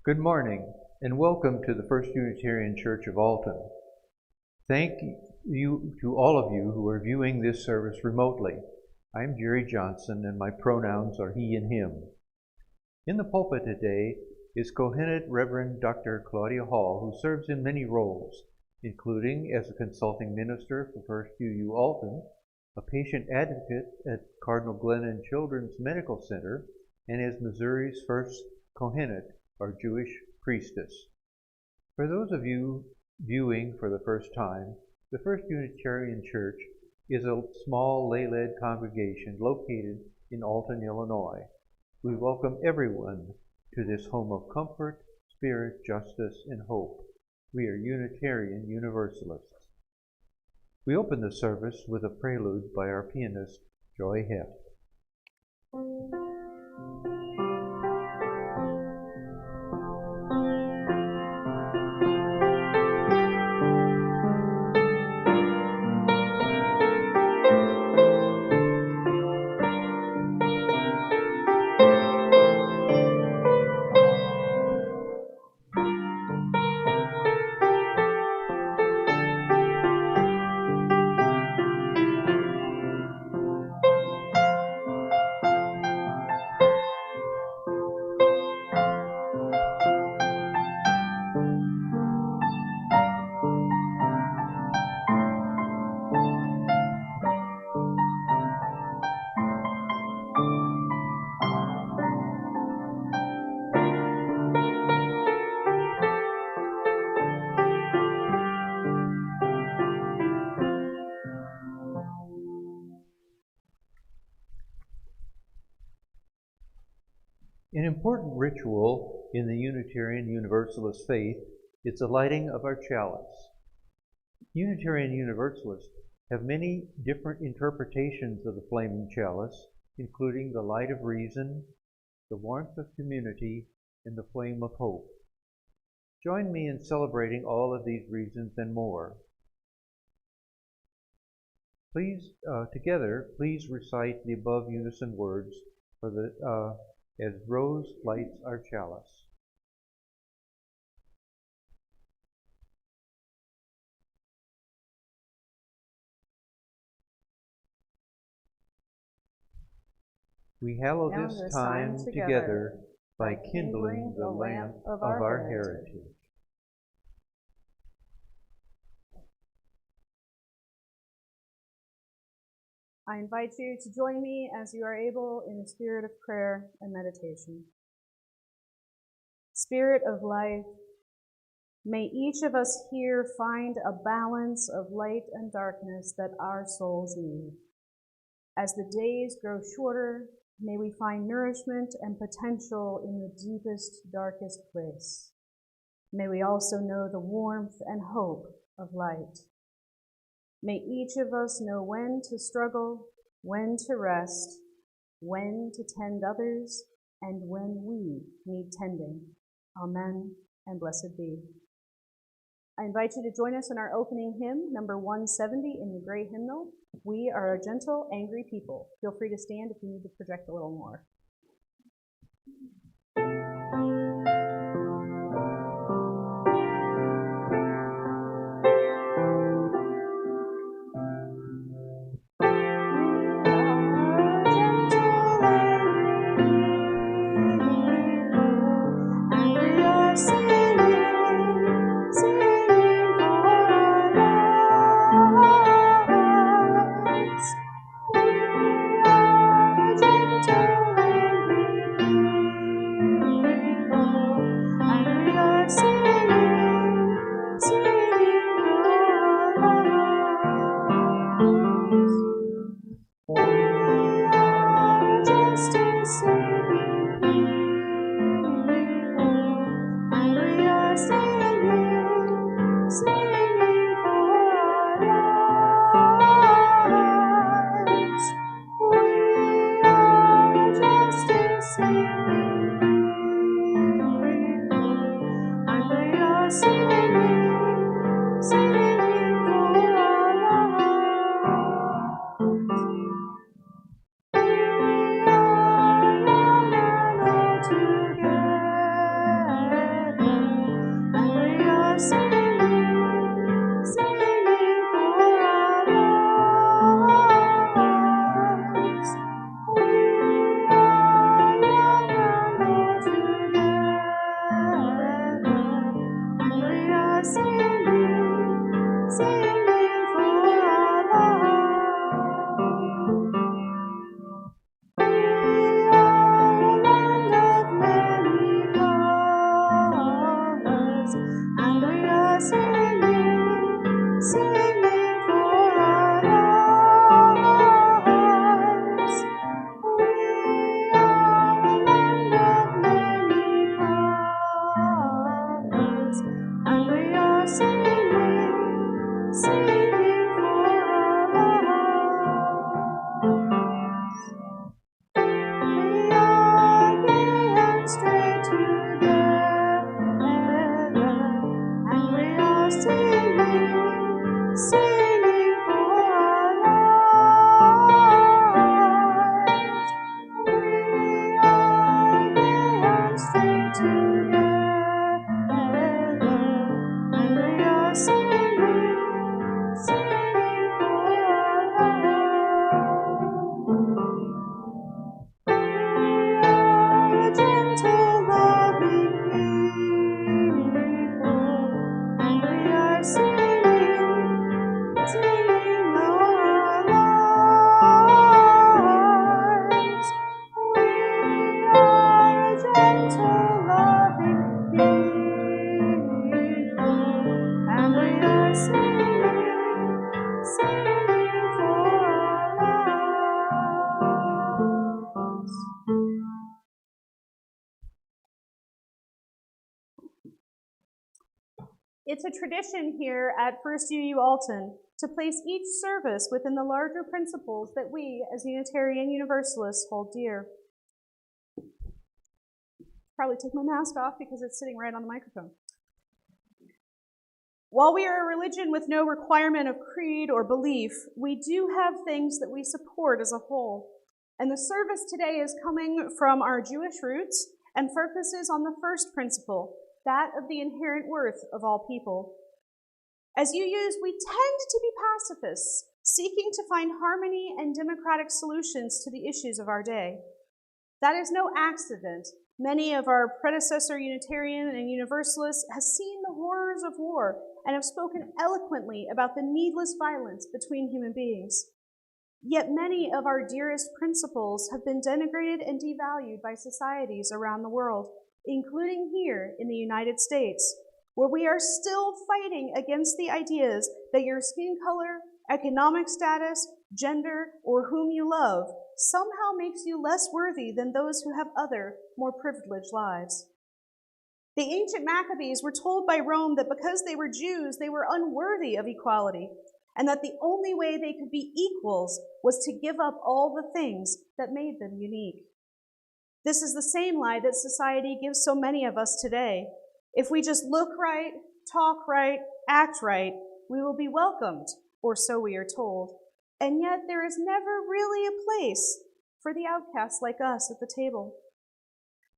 Good morning, and welcome to the First Unitarian Church of Alton. Thank you to all of you who are viewing this service remotely. I'm Jerry Johnson, and my pronouns are he and him. In the pulpit today is Cohenant Reverend Dr. Claudia Hall, who serves in many roles, including as a consulting minister for First UU Alton, a patient advocate at Cardinal Glennon Children's Medical Center, and as Missouri's first Cohenant, or Jewish priestess. For those of you viewing for the first time, the First Unitarian Church is a small lay-led congregation located in Alton, Illinois. We welcome everyone to this home of comfort, spirit, justice, and hope. We are Unitarian Universalists. We open the service with a prelude by our pianist, Joy Heft. An important ritual in the Unitarian Universalist faith is the lighting of our chalice. Unitarian Universalists have many different interpretations of the flaming chalice, including the light of reason, the warmth of community, and the flame of hope. Join me in celebrating all of these reasons and more. Together, please recite the above unison words for the as Rose lights our chalice. We hallow this time together by kindling the lamp of our heritage. I invite you to join me as you are able in a spirit of prayer and meditation. Spirit of life, may each of us here find a balance of light and darkness that our souls need. As the days grow shorter, may we find nourishment and potential in the deepest, darkest place. May we also know the warmth and hope of light. May each of us know when to struggle, when to rest, when to tend others, and when we need tending. Amen, and blessed be. I invite you to join us in our opening hymn, number 170 in the Gray Hymnal. We are a gentle, angry people. Feel free to stand if you need to project a little more. It's a tradition here at First UU Alton to place each service within the larger principles that we, as Unitarian Universalists, hold dear. Probably take my mask off because it's sitting right on the microphone. While we are a religion with no requirement of creed or belief, we do have things that we support as a whole. And the service today is coming from our Jewish roots and focuses on the first principle, that of the inherent worth of all people. As UUs, we tend to be pacifists, seeking to find harmony and democratic solutions to the issues of our day. That is no accident. Many of our predecessor Unitarian and Universalists have seen the horrors of war and have spoken eloquently about the needless violence between human beings. Yet many of our dearest principles have been denigrated and devalued by societies around the world, including here in the United States, where we are still fighting against the ideas that your skin color, economic status, gender, or whom you love somehow makes you less worthy than those who have other, more privileged lives. The ancient Maccabees were told by Rome that because they were Jews, they were unworthy of equality, and that the only way they could be equals was to give up all the things that made them unique. This is the same lie that society gives so many of us today. If we just look right, talk right, act right, we will be welcomed, or so we are told. And yet there is never really a place for the outcasts like us at the table.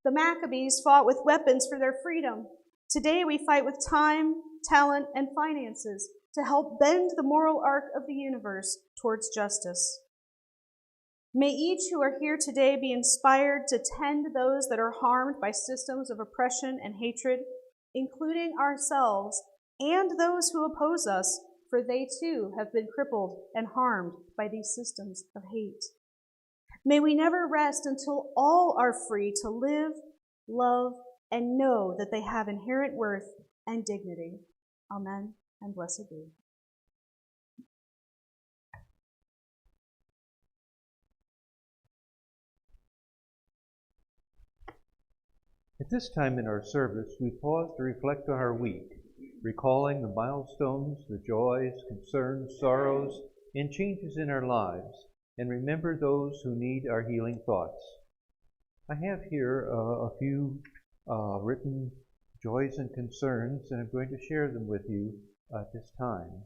The Maccabees fought with weapons for their freedom. Today we fight with time, talent, and finances to help bend the moral arc of the universe towards justice. May each who are here today be inspired to tend those that are harmed by systems of oppression and hatred, including ourselves and those who oppose us, for they too have been crippled and harmed by these systems of hate. May we never rest until all are free to live, love, and know that they have inherent worth and dignity. Amen, and blessed be. At this time in our service, we pause to reflect on our week, recalling the milestones, the joys, concerns, sorrows, and changes in our lives, and remember those who need our healing thoughts. I have here a few written joys and concerns, and I'm going to share them with you at this time.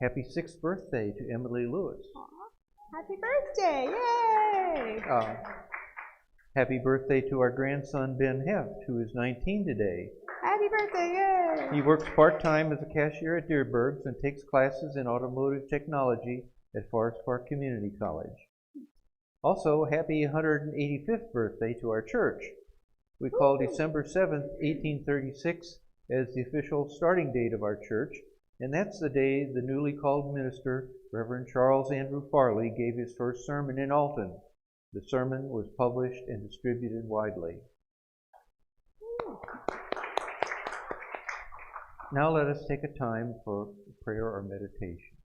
Happy 6th birthday to Emily Lewis. Aww. Happy birthday, yay! Happy birthday to our grandson Ben Heft, who is 19 today. Happy birthday, yay! He works part-time as a cashier at Deerbergs and takes classes in automotive technology at Forest Park Community College. Also, happy 185th birthday to our church. We call December 7th, 1836, as the official starting date of our church, and that's the day the newly called minister, Reverend Charles Andrew Farley, gave his first sermon in Alton. The sermon was published and distributed widely. Now let us take a time for prayer or meditation.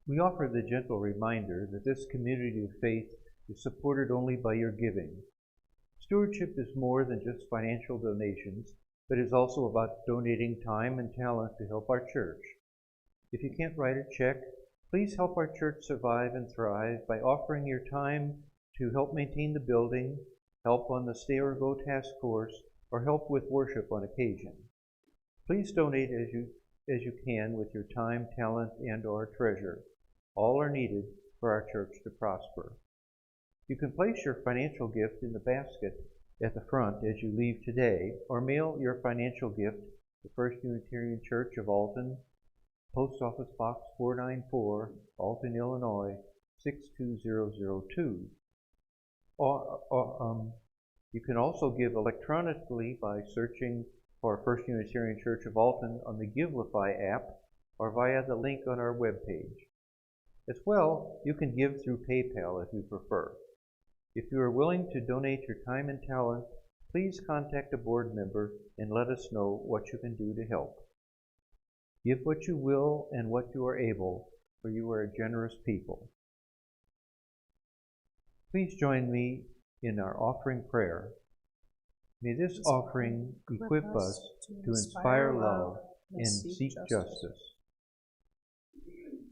We offer the gentle reminder that this community of faith is supported only by your giving. Stewardship is more than just financial donations, but is also about donating time and talent to help our church. If you can't write a check, please help our church survive and thrive by offering your time to help maintain the building, help on the Stay or Go task force, or help with worship on occasion. Please donate as you can with your time, talent, and or treasure. All are needed for our church to prosper. You can place your financial gift in the basket at the front as you leave today, or mail your financial gift to First Unitarian Church of Alton, Post Office Box 494, Alton, Illinois 62002. You can also give electronically by searching for First Unitarian Church of Alton on the Givelify app or via the link on our webpage. As well, you can give through PayPal if you prefer. If you are willing to donate your time and talent, please contact a board member and let us know what you can do to help. Give what you will and what you are able, for you are a generous people. Please join me in our offering prayer. May this offering equip us to inspire love and seek justice.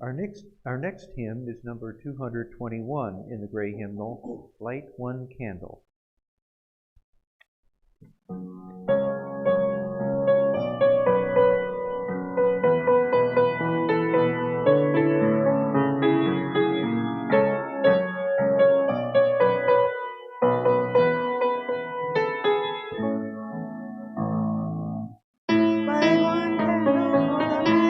Our next hymn is number 221 in the gray hymnal, Light One Candle. Light one candle for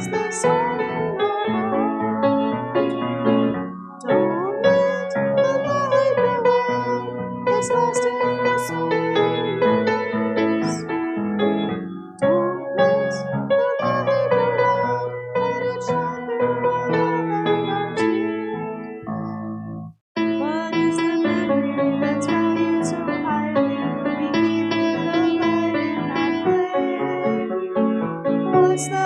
is the song in our heart. Don't let the light go out, it's lasted for so many years. Don't let the light go out, let it shine through all of our tears. What is the memory that's valued so highly? We keep it alive in that flame. What's the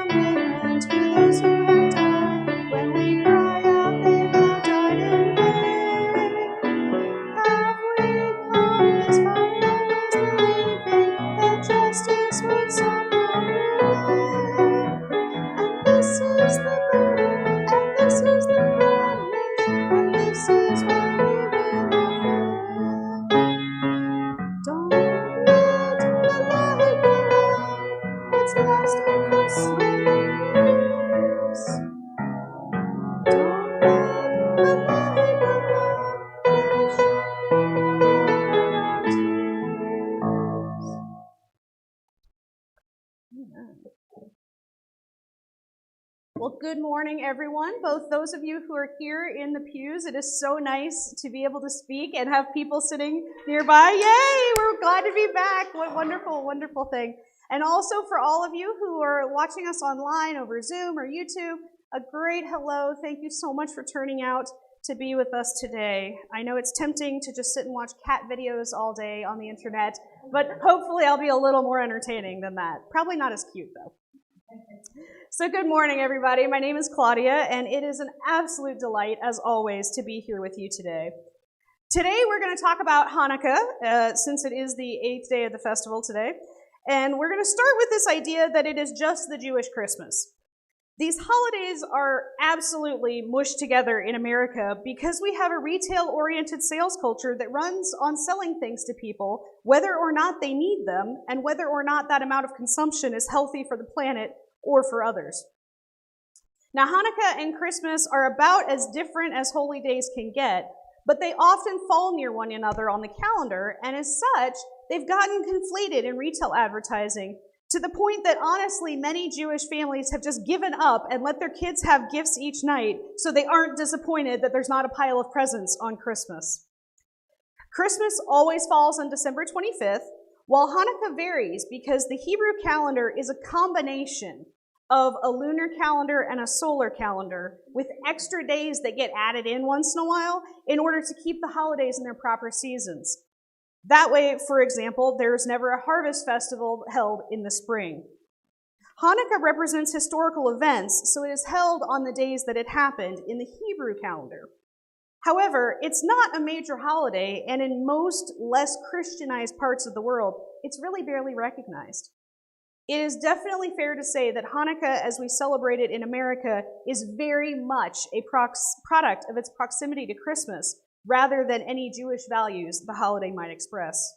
commitment to those who have died? When we cry out, they've not died in vain. Have we come this far in our lives believing that justice would somehow prevail? And this is the burden, and this is the promise, and this is why we've been afraid. Don't let the light go out, it's lasted for so many years. Don't let the light go out, let it shine through all of our tears. Well, good morning, everyone. Both those of you who are here in the pews, it is so nice to be able to speak and have people sitting nearby. Yay! We're glad to be back. What wonderful, wonderful thing. And also for all of you who are watching us online over Zoom or YouTube, a great hello. Thank you so much for turning out to be with us today. I know it's tempting to just sit and watch cat videos all day on the internet, but hopefully I'll be a little more entertaining than that. Probably not as cute, though. So good morning, everybody. My name is Claudia, and it is an absolute delight, as always, to be here with you today. Today, we're going to talk about Hanukkah, since it is the 8th day of the festival today. And we're going to start with this idea that it is just the Jewish Christmas. These holidays are absolutely mushed together in America because we have a retail-oriented sales culture that runs on selling things to people, whether or not they need them, and whether or not that amount of consumption is healthy for the planet or for others. Now, Hanukkah and Christmas are about as different as holy days can get, but they often fall near one another on the calendar, and as such, they've gotten conflated in retail advertising to the point that, honestly, many Jewish families have just given up and let their kids have gifts each night so they aren't disappointed that there's not a pile of presents on Christmas. Christmas always falls on December 25th, while Hanukkah varies because the Hebrew calendar is a combination of a lunar calendar and a solar calendar with extra days that get added in once in a while in order to keep the holidays in their proper seasons. That way, for example, there's never a harvest festival held in the spring. Hanukkah represents historical events, so it is held on the days that it happened in the Hebrew calendar. However, it's not a major holiday, and in most less Christianized parts of the world, it's really barely recognized. It is definitely fair to say that Hanukkah, as we celebrate it in America, is very much a product of its proximity to Christmas, rather than any Jewish values the holiday might express.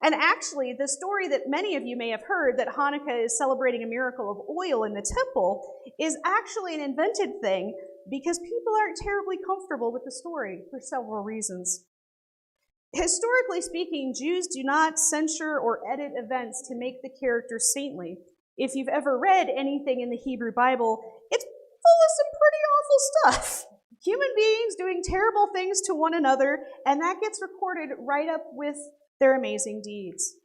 And actually, the story that many of you may have heard that Hanukkah is celebrating a miracle of oil in the temple is actually an invented thing because people aren't terribly comfortable with the story for several reasons. Historically speaking, Jews do not censure or edit events to make the characters saintly. If you've ever read anything in the Hebrew Bible, it's full of some pretty awful stuff. Human beings doing terrible things to one another, and that gets recorded right up with their amazing deeds.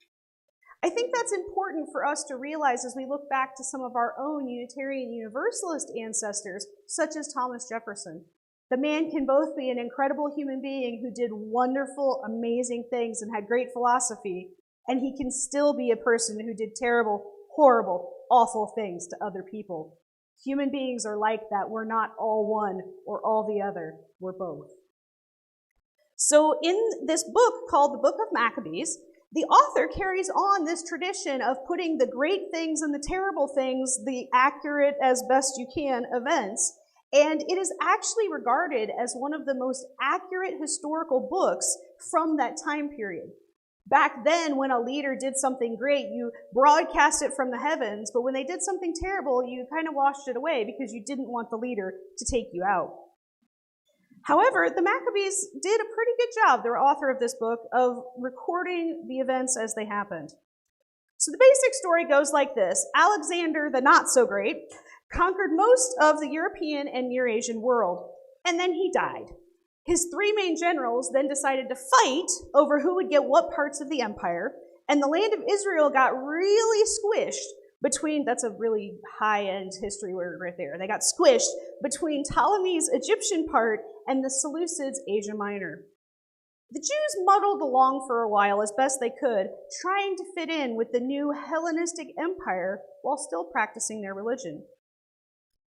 I think that's important for us to realize as we look back to some of our own Unitarian Universalist ancestors, such as Thomas Jefferson. The man can both be an incredible human being who did wonderful, amazing things and had great philosophy, and he can still be a person who did terrible, horrible, awful things to other people. Human beings are like that. We're not all one or all the other. We're both. So in this book called the Book of Maccabees, the author carries on this tradition of putting the great things and the terrible things, the accurate as best you can events, and it is actually regarded as one of the most accurate historical books from that time period. Back then, when a leader did something great, you broadcast it from the heavens, but when they did something terrible, you kind of washed it away because you didn't want the leader to take you out. However, the Maccabees did a pretty good job, the author of this book, of recording the events as they happened. So the basic story goes like this. Alexander the Not-So-Great conquered most of the European and Near Asian world, and then he died. His three main generals then decided to fight over who would get what parts of the empire, and the land of Israel got really squished between, that's a really high-end history word right there, they got squished between Ptolemy's Egyptian part and the Seleucids' Asia Minor. The Jews muddled along for a while as best they could, trying to fit in with the new Hellenistic empire while still practicing their religion.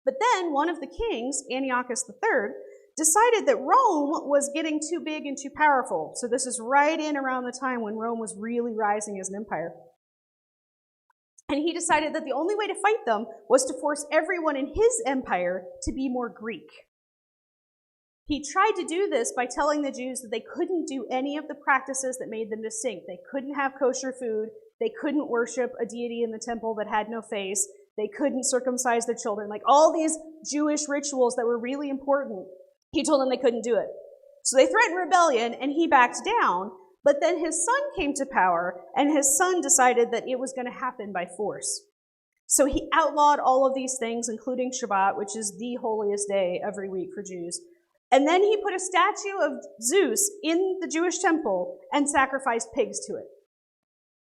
But then one of the kings, Antiochus III, decided that Rome was getting too big and too powerful. So this is right in around the time when Rome was really rising as an empire. And he decided that the only way to fight them was to force everyone in his empire to be more Greek. He tried to do this by telling the Jews that they couldn't do any of the practices that made them distinct. They couldn't have kosher food. They couldn't worship a deity in the temple that had no face. They couldn't circumcise their children. Like all these Jewish rituals that were really important, he told them they couldn't do it. So they threatened rebellion, and he backed down. But then his son came to power, and his son decided that it was going to happen by force. So he outlawed all of these things, including Shabbat, which is the holiest day every week for Jews. And then he put a statue of Zeus in the Jewish temple and sacrificed pigs to it.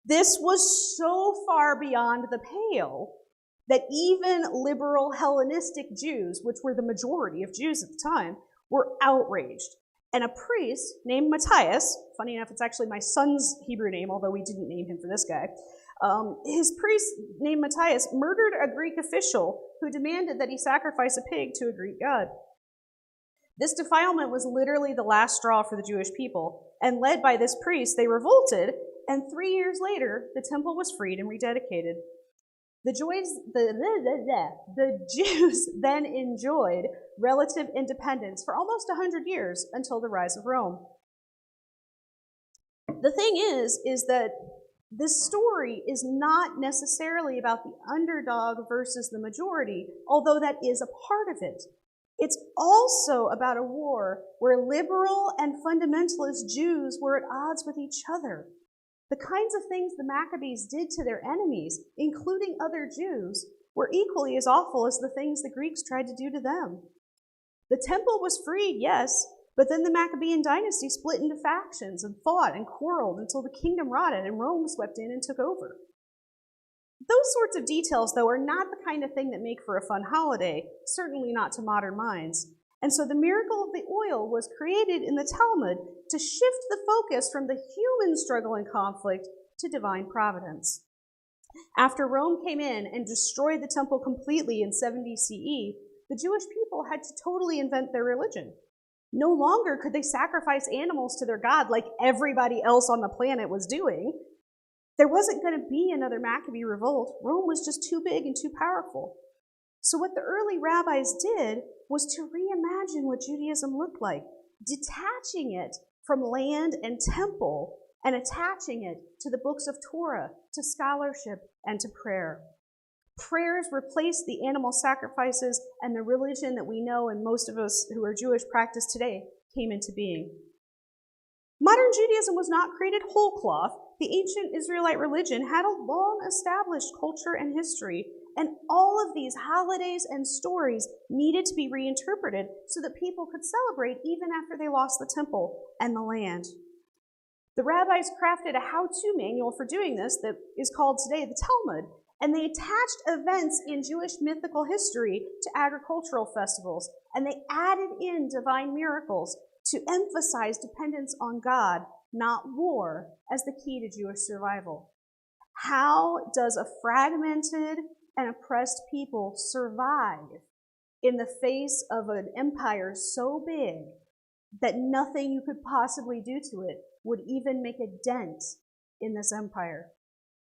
This was so far beyond the pale that even liberal Hellenistic Jews, which were the majority of Jews at the time, were outraged. And a priest named Matthias, funny enough, it's actually my son's Hebrew name, although we didn't name him for this guy. His priest named Matthias murdered a Greek official who demanded that he sacrifice a pig to a Greek god. This defilement was literally the last straw for the Jewish people, and led by this priest, they revolted, and 3 years later, the temple was freed and rededicated. The Jews then enjoyed relative independence for almost 100 years until the rise of Rome. The thing is that this story is not necessarily about the underdog versus the majority, although that is a part of it. It's also about a war where liberal and fundamentalist Jews were at odds with each other. The kinds of things the Maccabees did to their enemies, including other Jews, were equally as awful as the things the Greeks tried to do to them. The temple was freed, yes, but then the Maccabean dynasty split into factions and fought and quarreled until the kingdom rotted and Rome swept in and took over. Those sorts of details, though, are not the kind of thing that make for a fun holiday, certainly not to modern minds. And so the miracle of the oil was created in the Talmud to shift the focus from the human struggle and conflict to divine providence. After Rome came in and destroyed the temple completely in 70 CE, the Jewish people had to totally invent their religion. No longer could they sacrifice animals to their god like everybody else on the planet was doing. There wasn't going to be another Maccabee revolt. Rome was just too big and too powerful. So what the early rabbis did was to reimagine what Judaism looked like, detaching it from land and temple and attaching it to the books of Torah, to scholarship, and to prayer. Prayers replaced the animal sacrifices, and the religion that we know and most of us who are Jewish practice today came into being. Modern Judaism was not created whole cloth. The ancient Israelite religion had a long-established culture and history, and all of these holidays and stories needed to be reinterpreted so that people could celebrate even after they lost the temple and the land. The rabbis crafted a how-to manual for doing this that is called today the Talmud, and they attached events in Jewish mythical history to agricultural festivals, and they added in divine miracles to emphasize dependence on God, not war, as the key to Jewish survival. How does a fragmented and oppressed people survive in the face of an empire so big that nothing you could possibly do to it would even make a dent in this empire?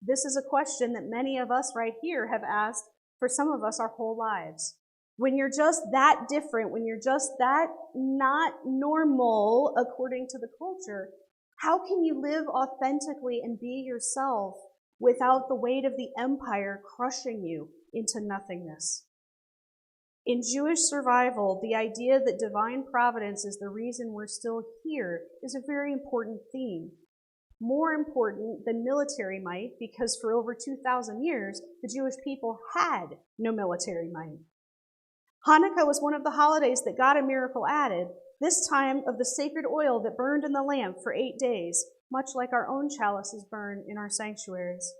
This is a question that many of us right here have asked for some of us our whole lives. When you're just that different, when you're just that not normal according to the culture, how can you live authentically and be yourself without the weight of the empire crushing you into nothingness? In Jewish survival, the idea that divine providence is the reason we're still here is a very important theme. More important than military might, because for over 2,000 years, the Jewish people had no military might. Hanukkah was one of the holidays that got a miracle added, this time of the sacred oil that burned in the lamp for 8 days, much like our own chalices burn in our sanctuaries.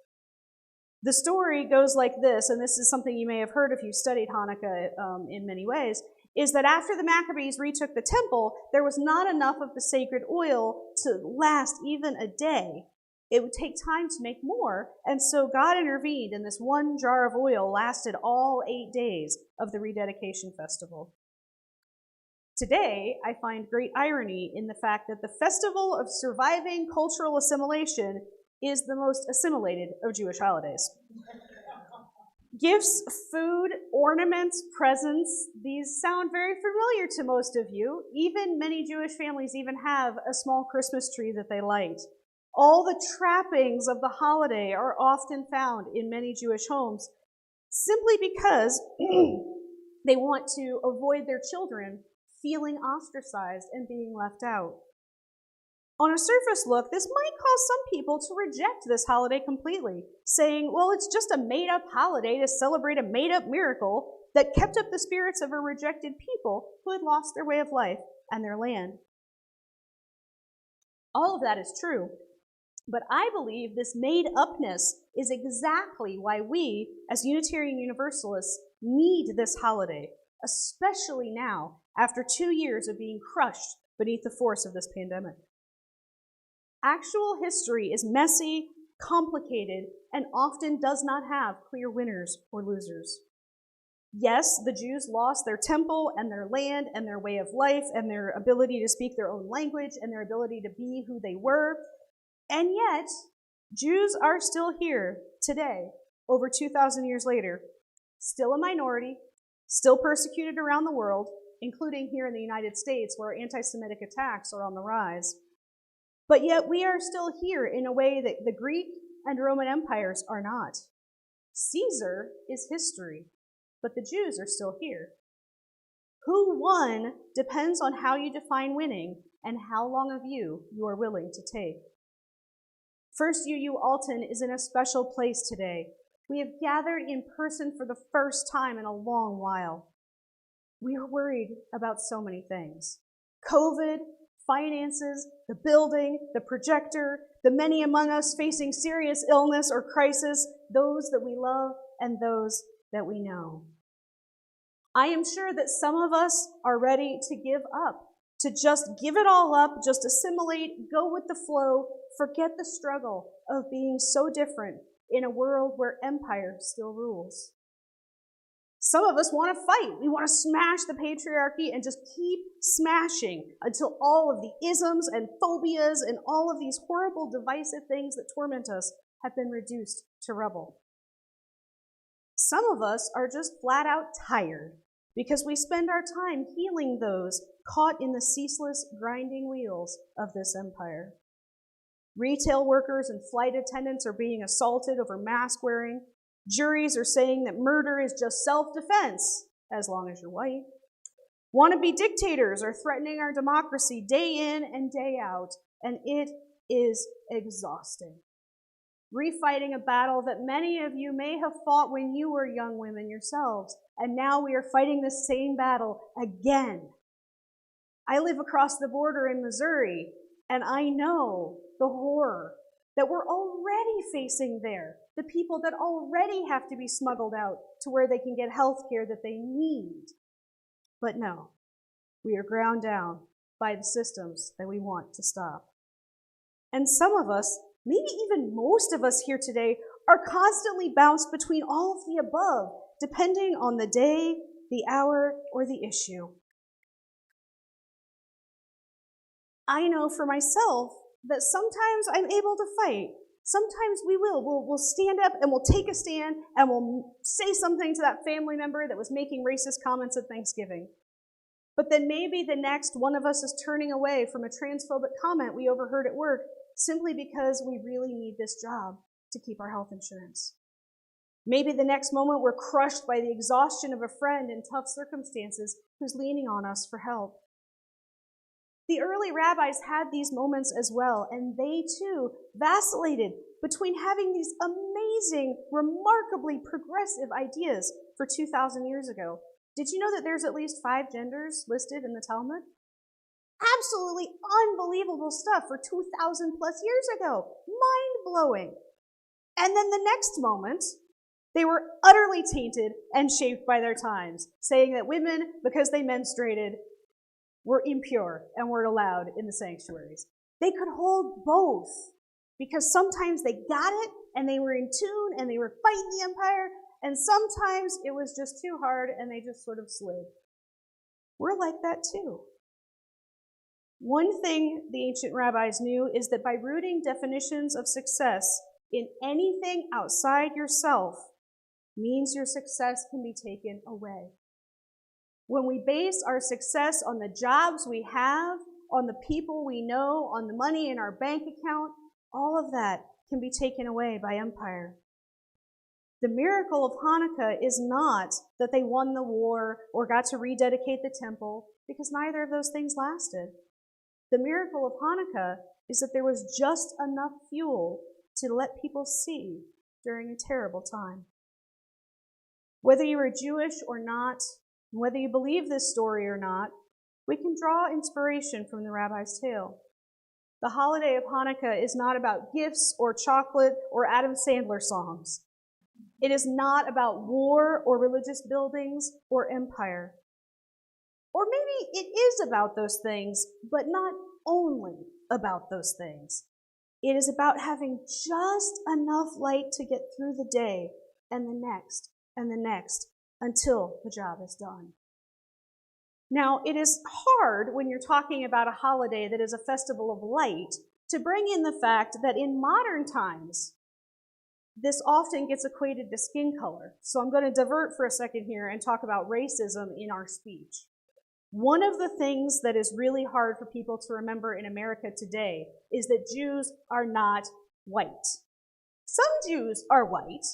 The story goes like this, and this is something you may have heard if you studied Hanukkah in many ways, is that after the Maccabees retook the temple, there was not enough of the sacred oil to last even a day. It would take time to make more, and so God intervened, and this one jar of oil lasted all 8 days of the rededication festival. Today, I find great irony in the fact that the festival of surviving cultural assimilation is the most assimilated of Jewish holidays. Gifts, food, ornaments, presents, these sound very familiar to most of you. Even many Jewish families even have a small Christmas tree that they light. All the trappings of the holiday are often found in many Jewish homes simply because they want to avoid their children feeling ostracized and being left out. On a surface look, this might cause some people to reject this holiday completely, saying, well, it's just a made-up holiday to celebrate a made-up miracle that kept up the spirits of a rejected people who had lost their way of life and their land. All of that is true, but I believe this made-upness is exactly why we, as Unitarian Universalists, need this holiday, especially now, after 2 years of being crushed beneath the force of this pandemic. Actual history is messy, complicated, and often does not have clear winners or losers. Yes, the Jews lost their temple and their land and their way of life and their ability to speak their own language and their ability to be who they were. And yet, Jews are still here today, over 2,000 years later, still a minority, still persecuted around the world, including here in the United States, where anti-Semitic attacks are on the rise. But yet we are still here in a way that the Greek and Roman empires are not. Caesar is history, but the Jews are still here. Who won depends on how you define winning and how long a view you are willing to take. First UU Alton is in a special place today. We have gathered in person for the first time in a long while. We are worried about so many things. COVID, finances, the building, the projector, the many among us facing serious illness or crisis, those that we love and those that we know. I am sure that some of us are ready to give up, to just give it all up, just assimilate, go with the flow, forget the struggle of being so different in a world where empire still rules. Some of us want to fight. We want to smash the patriarchy and just keep smashing until all of the isms and phobias and all of these horrible divisive things that torment us have been reduced to rubble. Some of us are just flat out tired because we spend our time healing those caught in the ceaseless grinding wheels of this empire. Retail workers and flight attendants are being assaulted over mask wearing. Juries are saying that murder is just self-defense, as long as you're white. Wannabe dictators are threatening our democracy day in and day out, and it is exhausting. Refighting a battle that many of you may have fought when you were young women yourselves, and now we are fighting the same battle again. I live across the border in Missouri, and I know the horror that we're already facing there. The people that already have to be smuggled out to where they can get health care that they need. But no, we are ground down by the systems that we want to stop. And some of us, maybe even most of us here today, are constantly bounced between all of the above, depending on the day, the hour, or the issue. I know for myself that sometimes I'm able to fight. Sometimes we will. We'll stand up and we'll take a stand and we'll say something to that family member that was making racist comments at Thanksgiving. But then maybe the next one of us is turning away from a transphobic comment we overheard at work simply because we really need this job to keep our health insurance. Maybe the next moment we're crushed by the exhaustion of a friend in tough circumstances who's leaning on us for help. The early rabbis had these moments as well, and they too vacillated between having these amazing, remarkably progressive ideas for 2,000 years ago, Did you know that there's at least 5 genders listed in the Talmud? Absolutely unbelievable stuff for 2,000 plus years ago. Mind-blowing. And then the next moment, they were utterly tainted and shaped by their times, saying that women, because they menstruated, were impure and weren't allowed in the sanctuaries. They could hold both, because sometimes they got it and they were in tune and they were fighting the empire, and sometimes it was just too hard and they just sort of slid. We're like that too. One thing the ancient rabbis knew is that by rooting definitions of success in anything outside yourself means your success can be taken away. When we base our success on the jobs we have, on the people we know, on the money in our bank account, all of that can be taken away by empire. The miracle of Hanukkah is not that they won the war or got to rededicate the temple, because neither of those things lasted. The miracle of Hanukkah is that there was just enough fuel to let people see during a terrible time. Whether you are Jewish or not, whether you believe this story or not, we can draw inspiration from the rabbi's tale. The holiday of Hanukkah is not about gifts or chocolate or Adam Sandler songs. It is not about war or religious buildings or empire. Or maybe it is about those things, but not only about those things. It is about having just enough light to get through the day and the next and the next until the job is done. Now, it is hard when you're talking about a holiday that is a festival of light to bring in the fact that in modern times, this often gets equated to skin color. So I'm going to divert for a second here and talk about racism in our speech. One of the things that is really hard for people to remember in America today is that Jews are not white. Some Jews are white,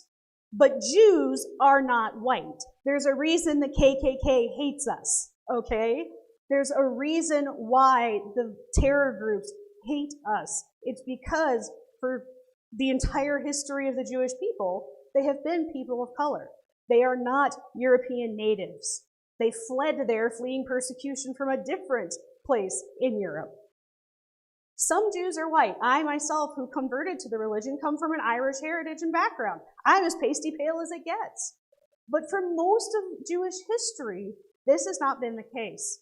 but Jews are not white. There's a reason the KKK hates us, okay? There's a reason why the terror groups hate us. It's because for the entire history of the Jewish people, they have been people of color. They are not European natives. They fled there fleeing persecution from a different place in Europe. Some Jews are white. I myself, who converted to the religion, come from an Irish heritage and background. I'm as pasty pale as it gets. But for most of Jewish history, this has not been the case.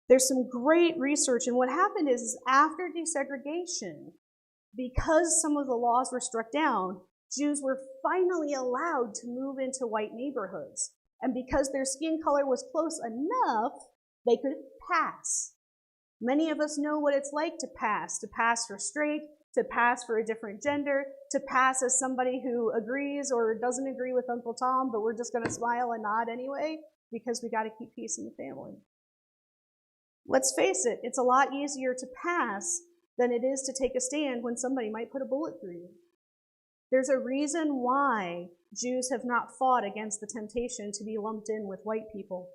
There's some great research, and what happened is after desegregation, because some of the laws were struck down, Jews were finally allowed to move into white neighborhoods. And because their skin color was close enough, they could pass. Many of us know what it's like to pass for straight, to pass for a different gender, to pass as somebody who agrees or doesn't agree with Uncle Tom, but we're just going to smile and nod anyway because we got to keep peace in the family. Let's face it, it's a lot easier to pass than it is to take a stand when somebody might put a bullet through you. There's a reason why Jews have not fought against the temptation to be lumped in with white people.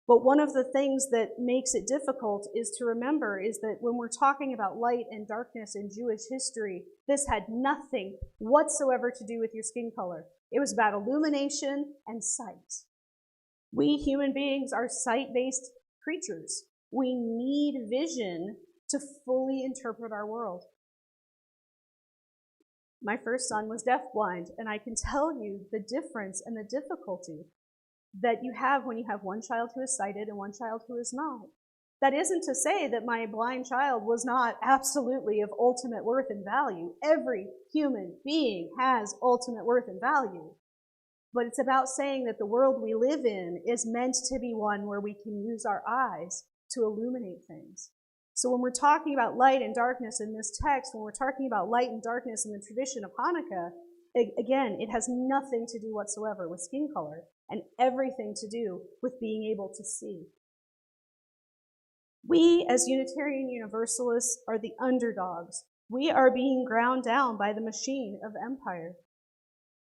But one of the things that makes it difficult is to remember is that when we're talking about light and darkness in Jewish history, this had nothing whatsoever to do with your skin color. It was about illumination and sight. We human beings are sight-based creatures. We need vision to fully interpret our world. My first son was deafblind, and I can tell you the difference and the difficulty that you have when you have one child who is sighted and one child who is not. That isn't to say that my blind child was not absolutely of ultimate worth and value. Every human being has ultimate worth and value. But it's about saying that the world we live in is meant to be one where we can use our eyes to illuminate things. So when we're talking about light and darkness in this text, when we're talking about light and darkness in the tradition of Hanukkah, again, it has nothing to do whatsoever with skin color and everything to do with being able to see. We, as Unitarian Universalists, are the underdogs. We are being ground down by the machine of empire.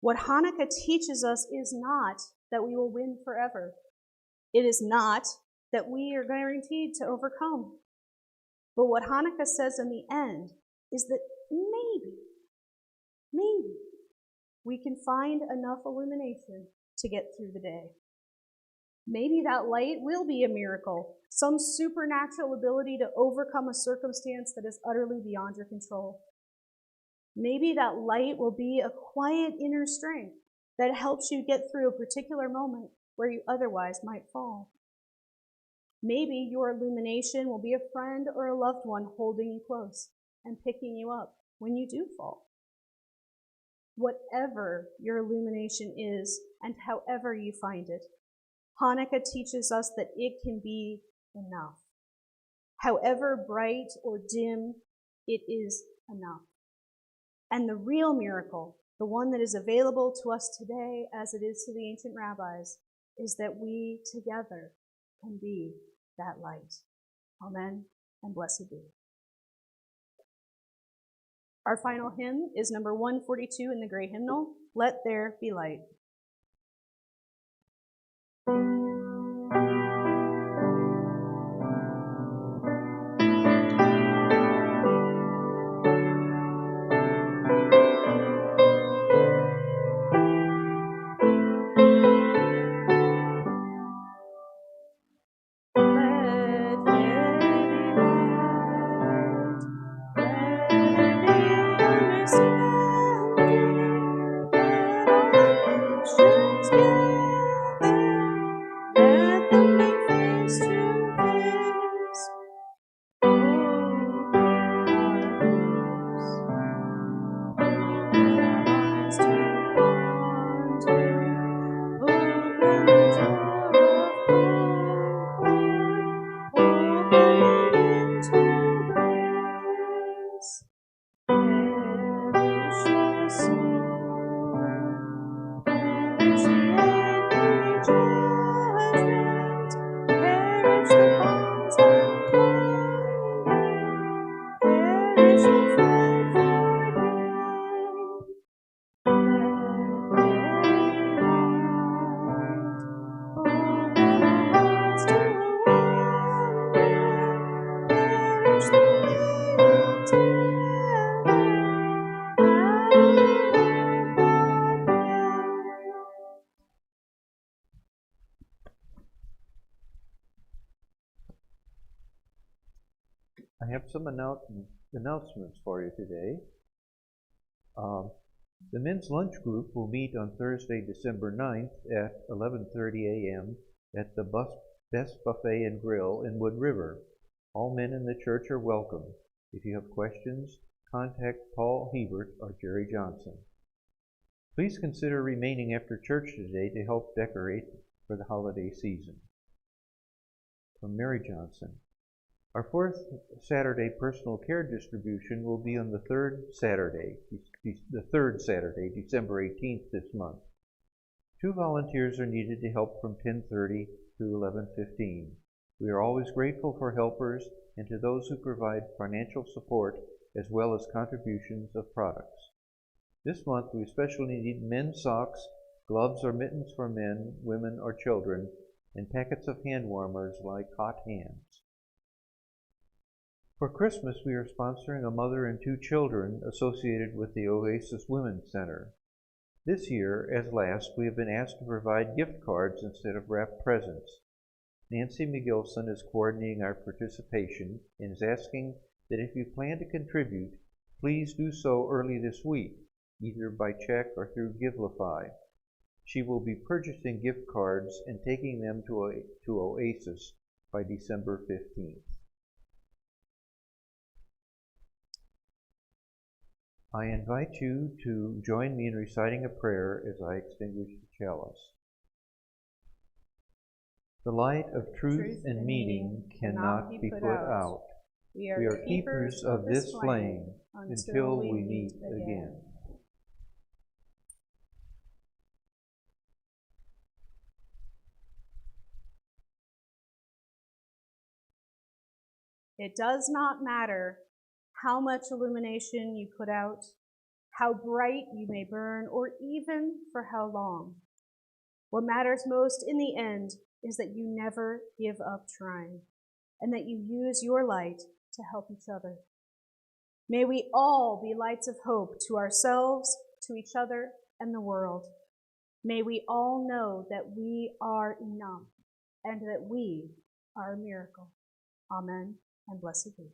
What Hanukkah teaches us is not that we will win forever. It is not that we are guaranteed to overcome. But what Hanukkah says in the end is that maybe, we can find enough illumination to get through the day. Maybe that light will be a miracle, some supernatural ability to overcome a circumstance that is utterly beyond your control. Maybe that light will be a quiet inner strength that helps you get through a particular moment where you otherwise might fall. Maybe your illumination will be a friend or a loved one holding you close and picking you up when you do fall. Whatever your illumination is and however you find it, Hanukkah teaches us that it can be enough. However bright or dim, it is enough. And the real miracle, the one that is available to us today as it is to the ancient rabbis, is that we together can be that light. Amen, and blessed be. Our final hymn is number 142 in the Great Hymnal, Let There Be Light. I have some announcements for you today. The men's lunch group will meet on Thursday, December 9th at 11:30 a.m. at the Best Buffet and Grill in Wood River. All men in the church are welcome. If you have questions, contact Paul Hebert or Jerry Johnson. Please consider remaining after church today to help decorate for the holiday season. From Mary Johnson. Our fourth Saturday personal care distribution will be on the third Saturday, December 18th this month. 2 volunteers are needed to help from 10:30 to 11:15. We are always grateful for helpers and to those who provide financial support as well as contributions of products. This month we especially need men's socks, gloves or mittens for men, women, or children, and packets of hand warmers like Hot Hands. For Christmas, we are sponsoring a mother and 2 children associated with the Oasis Women's Center. This year, as last, we have been asked to provide gift cards instead of wrapped presents. Nancy McGilson is coordinating our participation and is asking that if you plan to contribute, please do so early this week, either by check or through Givelify. She will be purchasing gift cards and taking them to Oasis by December 15th. I invite you to join me in reciting a prayer as I extinguish the chalice. The light of truth and meaning cannot be put out. We are keepers of this flame until we meet again. It does not matter how much illumination you put out, how bright you may burn, or even for how long. What matters most in the end is that you never give up trying, and that you use your light to help each other. May we all be lights of hope to ourselves, to each other, and the world. May we all know that we are enough and that we are a miracle. Amen, and blessed be.